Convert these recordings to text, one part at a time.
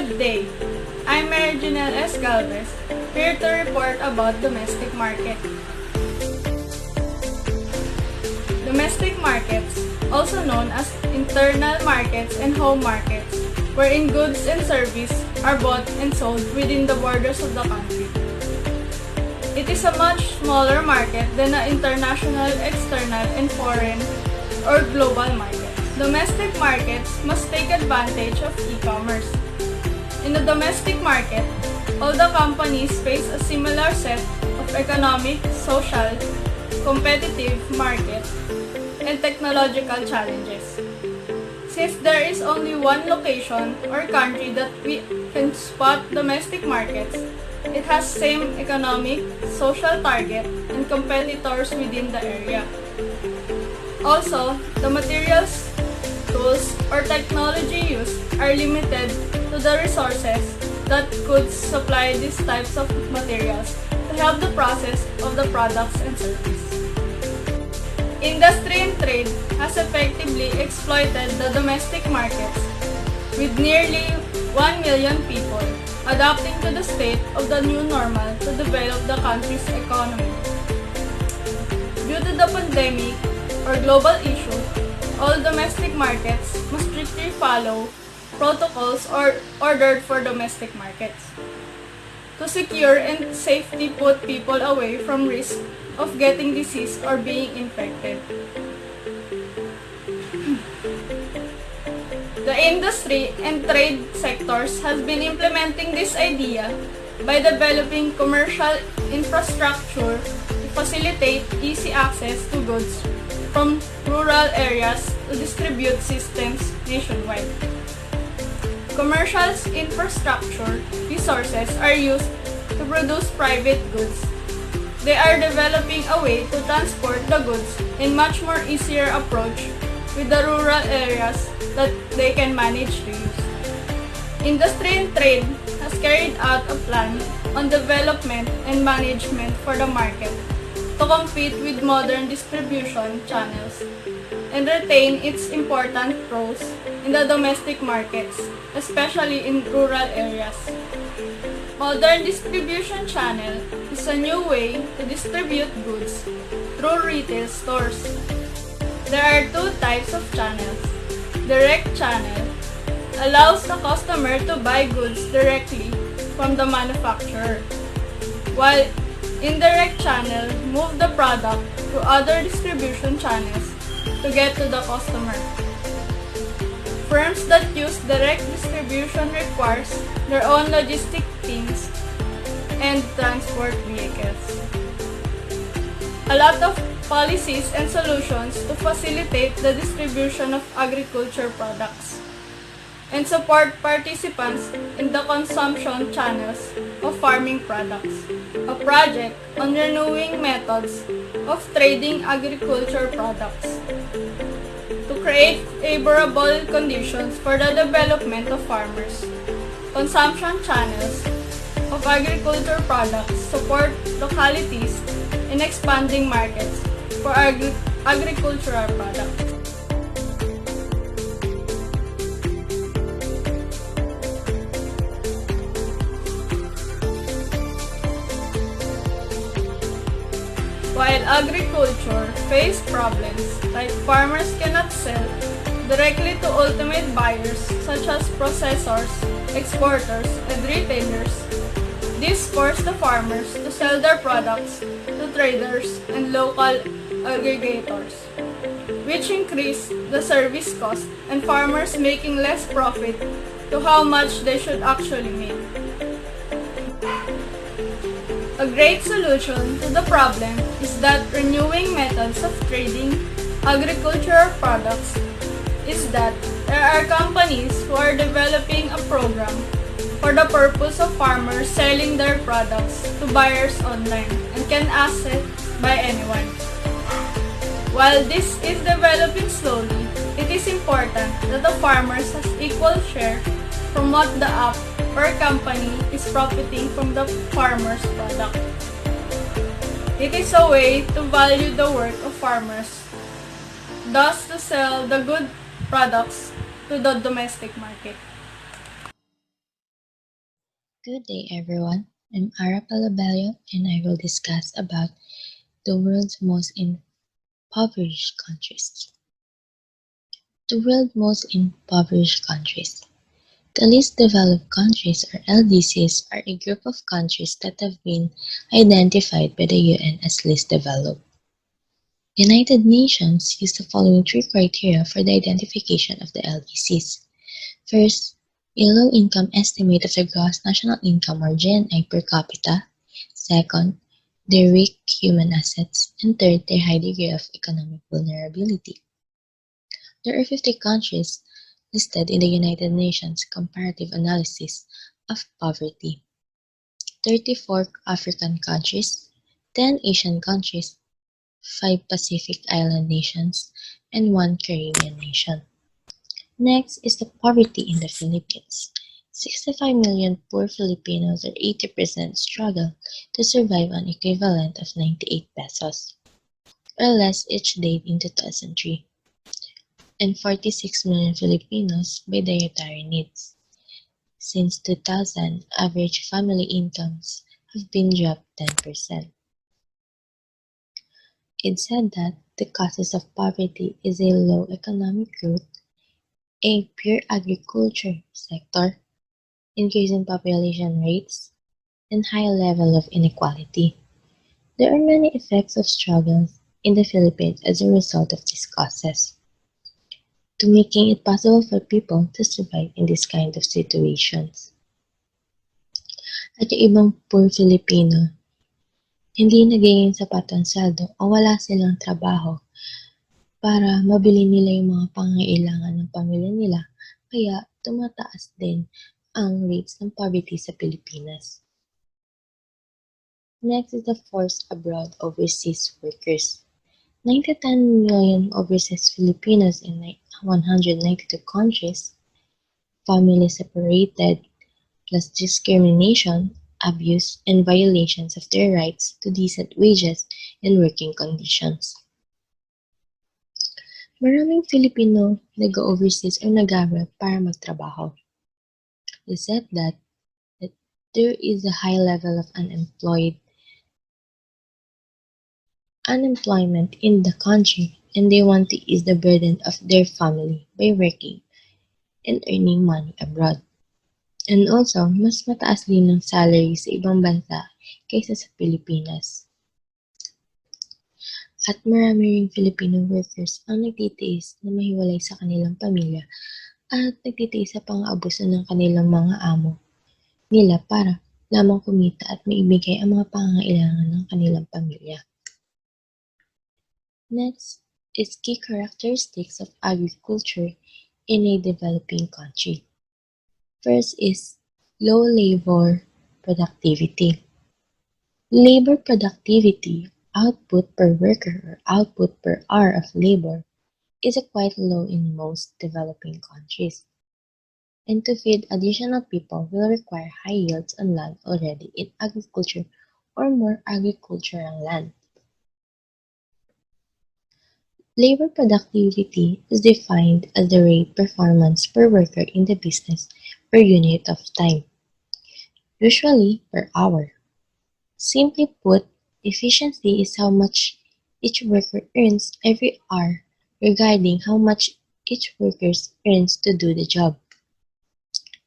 Good day. I'm Mary Janelle S. Galvez, here to report about domestic market. Domestic markets, also known as internal markets and home markets, wherein goods and services are bought and sold within the borders of the country. It is a much smaller market than the international, external, and foreign or global market. Domestic markets must take advantage of e-commerce. In the domestic market, all the companies face a similar set of economic, social, competitive market, and technological challenges. Since there is only one location or country that we can spot domestic markets, it has same economic, social target, and competitors within the area. Also, the materials, tools, or technology used are limited to the resources that could supply these types of materials to help the process of the products and services. Industry and trade has effectively exploited the domestic markets, with nearly 1 million people adapting to the state of the new normal to develop the country's economy. Due to the pandemic or global issue, all domestic markets must strictly follow protocols ordered for domestic markets to secure and safely put people away from risk of getting disease or being infected. The industry and trade sectors has been implementing this idea by developing commercial infrastructure to facilitate easy access to goods from rural areas to distribute systems nationwide. Commercial infrastructure resources are used to produce private goods. They are developing a way to transport the goods in much more easier approach with the rural areas that they can manage to use. Industry and trade has carried out a plan on development and management for the market to compete with modern distribution channels and retain its important roles in the domestic markets, especially in rural areas. Modern distribution channel is a new way to distribute goods through retail stores. There are two types of channels. Direct channel allows the customer to buy goods directly from the manufacturer, while indirect channel move the product to other distribution channels to get to the customer. Firms that use direct distribution requires their own logistic teams and transport vehicles. A lot of policies and solutions to facilitate the distribution of agriculture products and support participants in the consumption channels of farming products. A project on renewing methods of trading agriculture products to create favorable conditions for the development of farmers. Consumption channels of agriculture products support localities in expanding markets for agricultural products. While agriculture face problems like farmers cannot sell directly to ultimate buyers such as processors, exporters, and retailers, this forced the farmers to sell their products to traders and local aggregators, which increased the service cost and farmers making less profit to how much they should actually make. A great solution to the problem is that renewing methods of trading agricultural products is that there are companies who are developing a program for the purpose of farmers selling their products to buyers online and can access by anyone. While this is developing slowly, it is important that the farmers has equal share from what the app or company is profiting from the farmer's product. It is a way to value the work of farmers, thus to sell the good products to the domestic market. Good day everyone, I'm Ara Palabello and I will discuss about the world's most impoverished countries. The world's most impoverished countries. The least developed countries or LDCs are a group of countries that have been identified by the UN as least developed. United Nations use the following three criteria for the identification of the LDCs. First, a low income estimate of the gross national income or GNI per capita. Second, their weak human assets. And third, their high degree of economic vulnerability. There are 50 countries listed in the United Nations Comparative Analysis of Poverty, 34 African countries, 10 Asian countries, 5 Pacific Island nations, and 1 Caribbean nation. Next is the poverty in the Philippines. 65 million poor Filipinos or 80% struggle to survive on equivalent of 98 pesos or less each day in 2003, and 46 million Filipinos by dietary needs. Since 2000, average family incomes have been dropped 10%. It's said that the causes of poverty is a low economic growth, a pure agriculture sector, increasing population rates, and high level of inequality. There are many effects of struggles in the Philippines as a result of these causes, to making it possible for people to survive in this kind of situations. At yung ibang poor Filipino, hindi nagiging sapat ang sweldo o wala silang trabaho para mabili nila yung mga pangangailangan ng pamilya nila, kaya tumataas din ang rates ng poverty sa Pilipinas. Next is the forced abroad overseas workers. 9 to 10 million overseas Filipinos in 192 countries, family separated, plus discrimination, abuse, and violations of their rights to decent wages and working conditions. Maraming Filipino nag-overseas or nag-abroad para magtrabaho. They said that there is a high level of unemployment in the country and they want to ease the burden of their family by working and earning money abroad. And also, mas mataas din ang salary sa ibang bansa kaysa sa Pilipinas. At marami ring Filipino workers ang nagtitiis na mahiwalay sa kanilang pamilya at nagtitiis sa pang-aabuso ng kanilang mga amo nila para lamang kumita at maibigay ang mga pangangailangan ng kanilang pamilya. Next is key characteristics of agriculture in a developing country. First is low labor productivity. Labor productivity, output per worker or output per hour of labor, is quite low in most developing countries. And to feed additional people will require high yields on land already in agriculture or more agricultural land. Labor productivity is defined as the rate performance per worker in the business per unit of time, usually per hour. Simply put, efficiency is how much each worker earns every hour regarding how much each worker earns to do the job.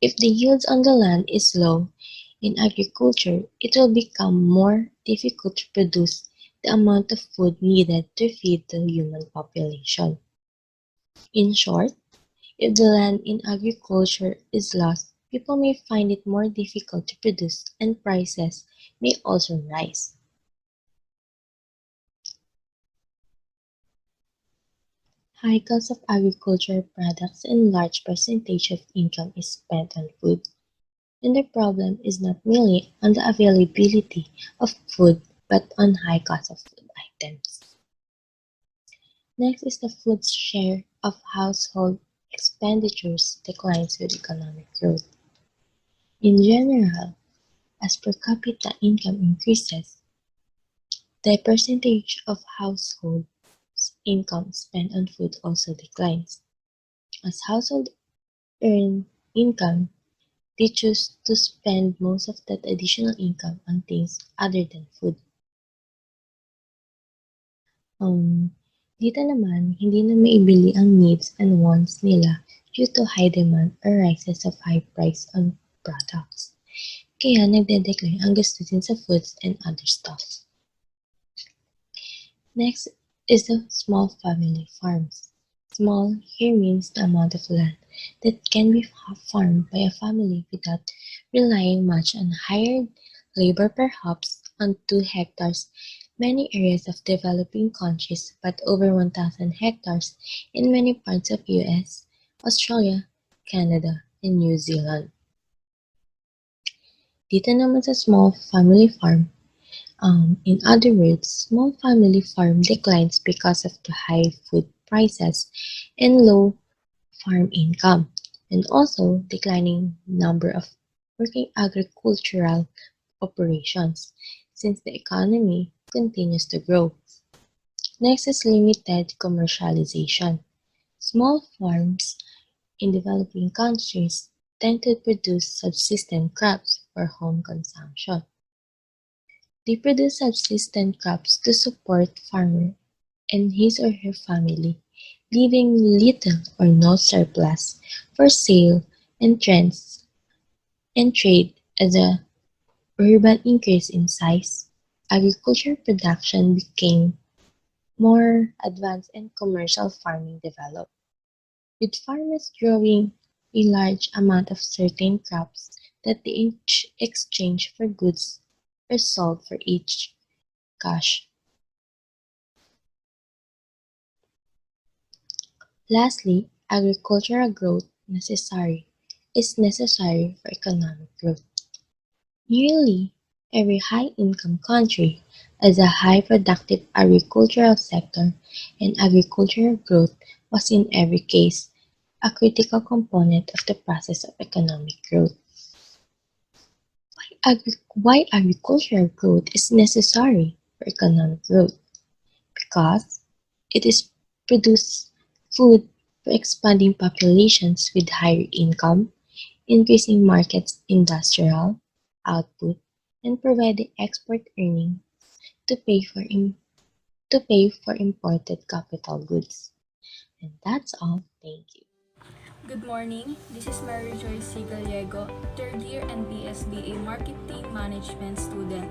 If the yields on the land is low in agriculture, it will become more difficult to produce the amount of food needed to feed the human population. In short, if the land in agriculture is lost, people may find it more difficult to produce and prices may also rise. High cost of agricultural products and large percentage of income is spent on food. And the problem is not merely on the availability of food but on high cost of food items. Next is the food's share of household expenditures declines with economic growth. In general, as per capita income increases, the percentage of household income spent on food also declines. As household earn income, they choose to spend most of that additional income on things other than food. Dito naman, hindi na maibili ang needs and wants nila due to high demand or rises of high price on products. Kaya nagde-decline ang gastusin sa foods and other stuff. Next is the small family farms. Small here means the amount of land that can be farmed by a family without relying much on hired labor, perhaps on 2 hectares. Many areas of developing countries, but over 1,000 hectares in many parts of US, Australia, Canada, and New Zealand. Dito naman sa small family farm, in other words, small family farm declines because of the high food prices and low farm income, and also declining number of working agricultural operations since the economy continues to grow. Next is limited commercialization. Small farms in developing countries tend to produce subsistence crops for home consumption. They produce subsistence crops to support farmer and his or her family, leaving little or no surplus for sale and trade. As a urban increase in size, agriculture production became more advanced and commercial farming developed, with farmers growing a large amount of certain crops that they exchange for goods or sold for each cash. Lastly, agricultural growth is necessary for economic growth. Nearly every high-income country has a high productive agricultural sector, and agricultural growth was in every case a critical component of the process of economic growth. Why agricultural growth is necessary for economic growth? Because it is produce food for expanding populations with higher income, increasing markets' industrial output, and providing export earnings to pay for imported capital goods. And that's all. Thank you. Good morning, this is Mary Joy C. Gallego, third year NBS BA Marketing Management student.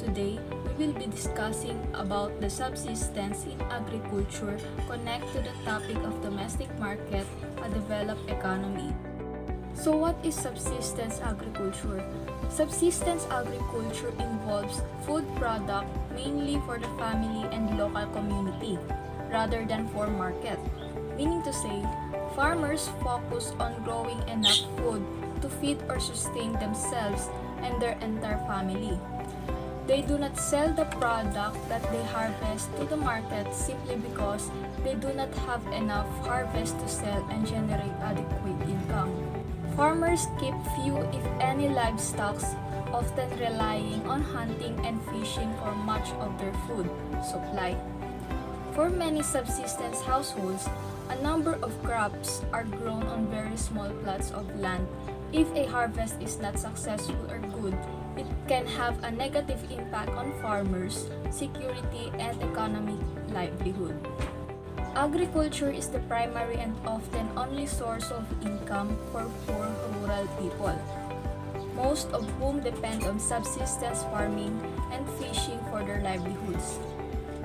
Today, we will be discussing about the subsistence in agriculture connect to the topic of domestic market, a developed economy. So what is subsistence agriculture? Subsistence agriculture involves food product mainly for the family and local community, rather than for market. Meaning to say, farmers focus on growing enough food to feed or sustain themselves and their entire family. They do not sell the product that they harvest to the market simply because they do not have enough harvest to sell and generate adequate income. Farmers keep few if any livestock, often relying on hunting and fishing for much of their food supply. For many subsistence households, a number of crops are grown on very small plots of land. If a harvest is not successful or good, it can have a negative impact on farmers' security and economic livelihood. Agriculture is the primary and often only source of income for poor rural people, most of whom depend on subsistence farming and fishing for their livelihoods.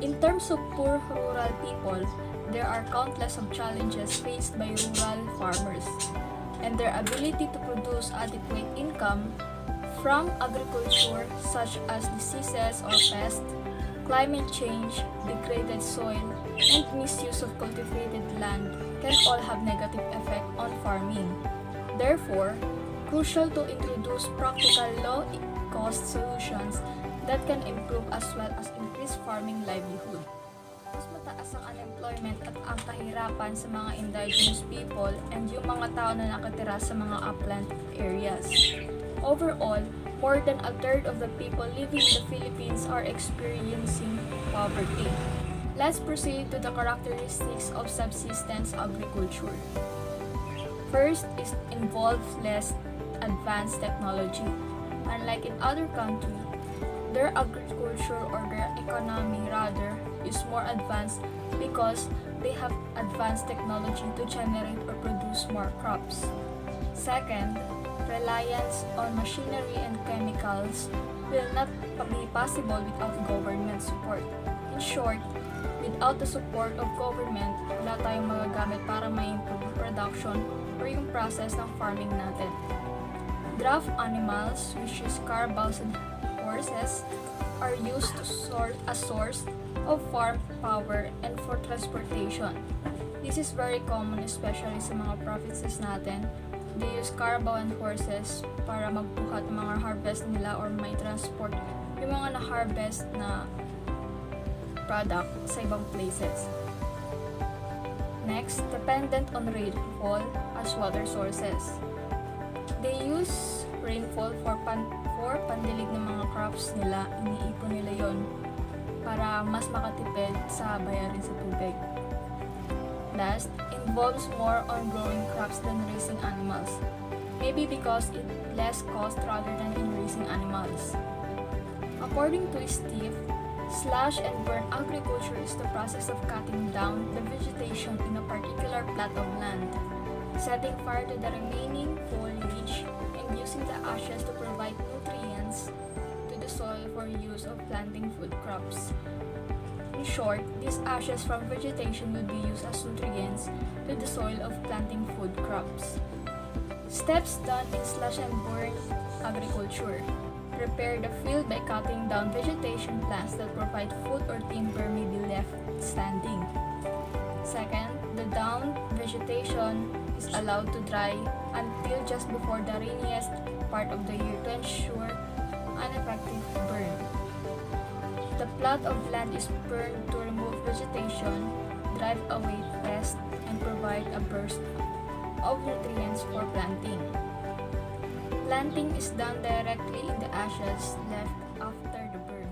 In terms of poor rural people, there are countless of challenges faced by rural farmers, and their ability to produce adequate income from agriculture such as diseases or pests, climate change, degraded soil, and misuse of cultivated land can all have negative effect on farming. Therefore, crucial to introduce practical low-cost solutions that can improve as well as increase farming livelihood. Mas mataas ang unemployment at ang kahirapan sa mga indigenous people and yung mga tao na nakatira sa mga upland areas. Overall, more than a third of the people living in the Philippines are experiencing poverty. Let's proceed to the characteristics of subsistence agriculture. First is involves less advanced technology. Unlike in other countries, their agriculture or their economy rather is more advanced because they have advanced technology to generate or produce more crops. Second, reliance on machinery and chemicals will not be possible without government support. In short, without the support of government, wala tayong magagamit para ma-improve yung production or yung process ng farming natin. Draft animals, which is carabaos and horses, are used to a source of farm power and for transportation. This is very common especially sa mga provinces natin. They use carabao and horses para magbuhat ng mga harvest nila or may transport yung mga na-harvest na product sa ibang places. Next, dependent on rainfall as water sources. They use rainfall for pandilig ng mga crops nila, iniipon nila yon para mas makatipid sa bayarin sa tubig. Last, involves more on growing crops than raising animals. Maybe because it less cost rather than in raising animals. According to Steve, slash and burn agriculture is the process of cutting down the vegetation in a particular plot of land, setting fire to the remaining foliage, and using the ashes to provide nutrients to the soil for use of planting food crops. In short, these ashes from vegetation would be used as nutrients to the soil of planting food crops. Steps done in slash and burn agriculture. Prepare the field by cutting down vegetation plants that provide food or timber may be left standing. Second, the downed vegetation is allowed to dry until just before the rainiest part of the year to ensure an effective burn. The plot of land is burned to remove vegetation, drive away pests, and provide a burst of nutrients for planting. Planting is done directly in the ashes left after the burn.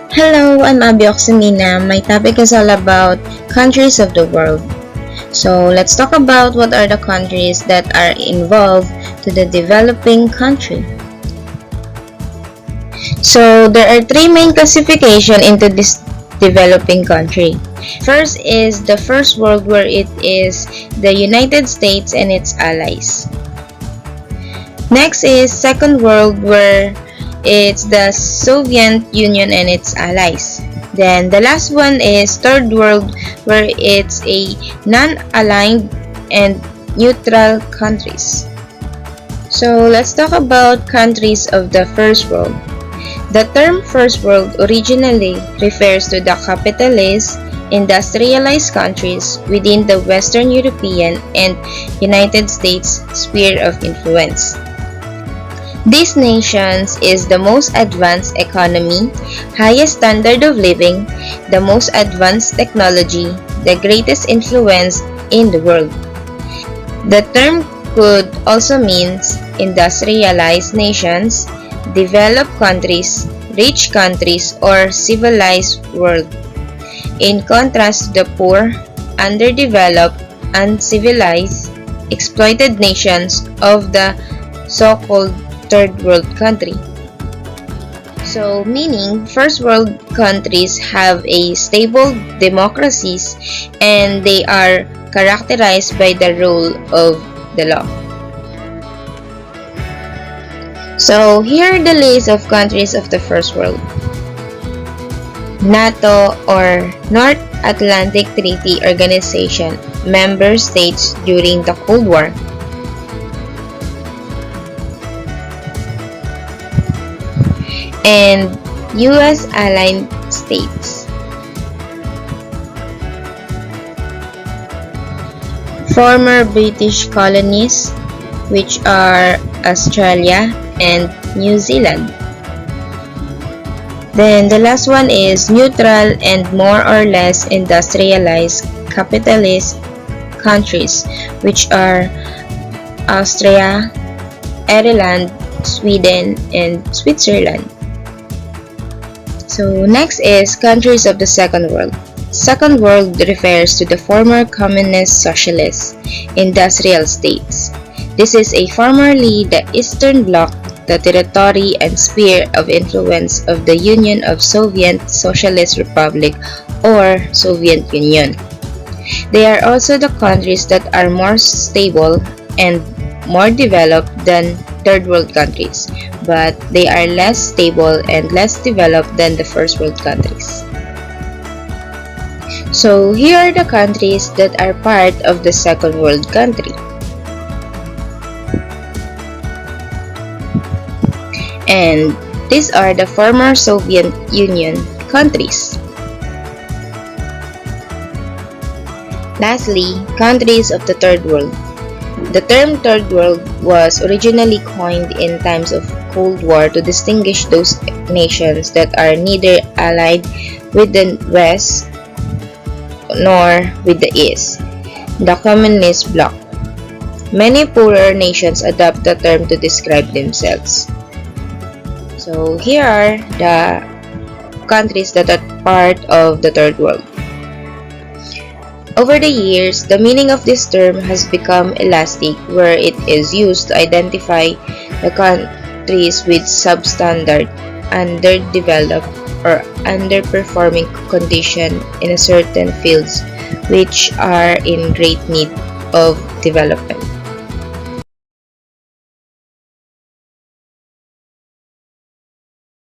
Hello, I'm Abby Oxamina. My topic is all about countries of the world. So let's talk about what are the countries that are involved to the developing country. So there are three main classification into this developing country. First is the first world, where it is the United States and its allies. Next is second world, where it's the Soviet Union and its allies. Then the last one is third world, where it's a non-aligned and neutral countries. So let's talk about countries of the first world. The term first world originally refers to the capitalist, industrialized countries within the Western European and United States sphere of influence. These nations is the most advanced economy, highest standard of living, the most advanced technology, the greatest influence in the world. The term could also mean industrialized nations, developed countries, rich countries, or civilized world. In contrast to the poor, underdeveloped, uncivilized, exploited nations of the so-called third world country. So, meaning first world countries have a stable democracies and they are characterized by the rule of the law. So, here are the list of countries of the first world. NATO or North Atlantic Treaty Organization member states during the Cold War. And US allied states. Former British colonies, which are Australia and New Zealand. Then the last one is neutral and more or less industrialized capitalist countries, which are Austria, Ireland, Sweden, and Switzerland. So next is countries of the second world. Second world refers to the former communist socialist industrial states. This is a formerly the Eastern Bloc, the territory and sphere of influence of the Union of Soviet Socialist Republic or Soviet Union. They are also the countries that are more stable and more developed than third world countries, but they are less stable and less developed than the first world countries. So here are the countries that are part of the second world country. And these are the former Soviet Union countries. Lastly, countries of the Third World. The term Third World was originally coined in times of Cold War to distinguish those nations that are neither allied with the West nor with the East, the Communist bloc. Many poorer nations adopt the term to describe themselves. So here are the countries that are part of the Third World. Over the years, the meaning of this term has become elastic, where it is used to identify the countries with substandard, underdeveloped, or underperforming condition in a certain fields which are in great need of development.